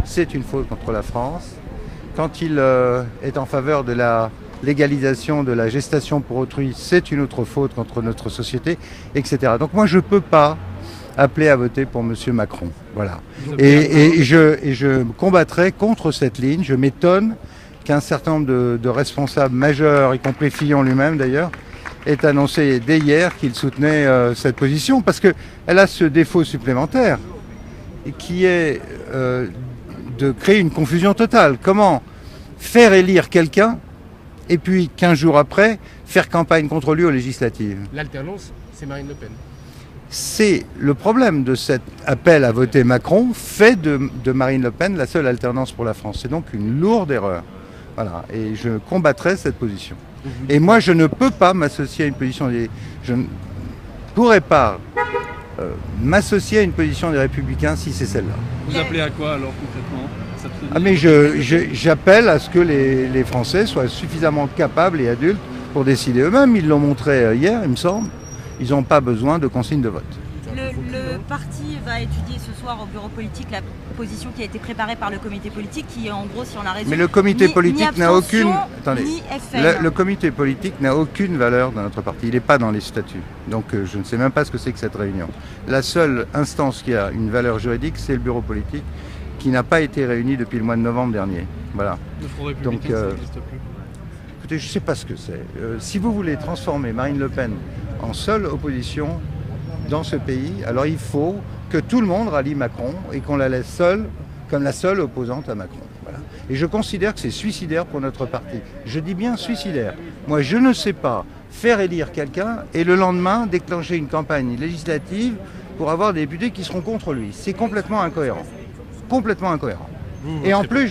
c'est une faute contre la France. Quand il est en faveur de la légalisation de la gestation pour autrui, c'est une autre faute contre notre société, etc. Donc moi, je ne peux pas appeler à voter pour M. Macron. Voilà. Et je combattrai contre cette ligne. Je m'étonne qu'un certain nombre de responsables majeurs, y compris Fillon lui-même d'ailleurs, ait annoncé dès hier qu'il soutenait cette position, parce qu'elle a ce défaut supplémentaire, qui est de créer une confusion totale. Comment faire élire quelqu'un et puis 15 jours après faire campagne contre lui aux législatives? L'alternance, c'est Marine Le Pen. C'est le problème de cet appel à voter Macron, fait de Marine Le Pen la seule alternance pour la France. C'est donc une lourde erreur. Voilà. Et je combattrai cette position. Et moi, je ne peux pas m'associer à une position je ne pourrais pas m'associer à une position des Républicains si c'est celle-là. Vous appelez à quoi alors concrètement? Ah, mais j'appelle à ce que les Français soient suffisamment capables et adultes pour décider eux-mêmes. Ils l'ont montré hier, il me semble. Ils n'ont pas besoin de consignes de vote. Le parti va étudier ce soir au bureau politique la position qui a été préparée par le comité politique, qui est en gros, si on la résume, mais le comité politique n'a aucune. Attendez, ni FN. le comité politique n'a aucune valeur dans notre parti. Il n'est pas dans les statuts. Donc je ne sais même pas ce que c'est que cette réunion. La seule instance qui a une valeur juridique, c'est le bureau politique, qui n'a pas été réuni depuis le mois de novembre dernier. Voilà. Le Front républicain, ça n'existe plus. Écoutez, je ne sais pas ce que c'est. Si vous voulez transformer Marine Le Pen en seule opposition dans ce pays, alors il faut que tout le monde rallie Macron et qu'on la laisse seule, comme la seule opposante à Macron. Voilà. Et je considère que c'est suicidaire pour notre parti. Je dis bien suicidaire. Moi, je ne sais pas faire élire quelqu'un et le lendemain déclencher une campagne législative pour avoir des députés qui seront contre lui. C'est complètement incohérent. Complètement incohérent. Et en plus,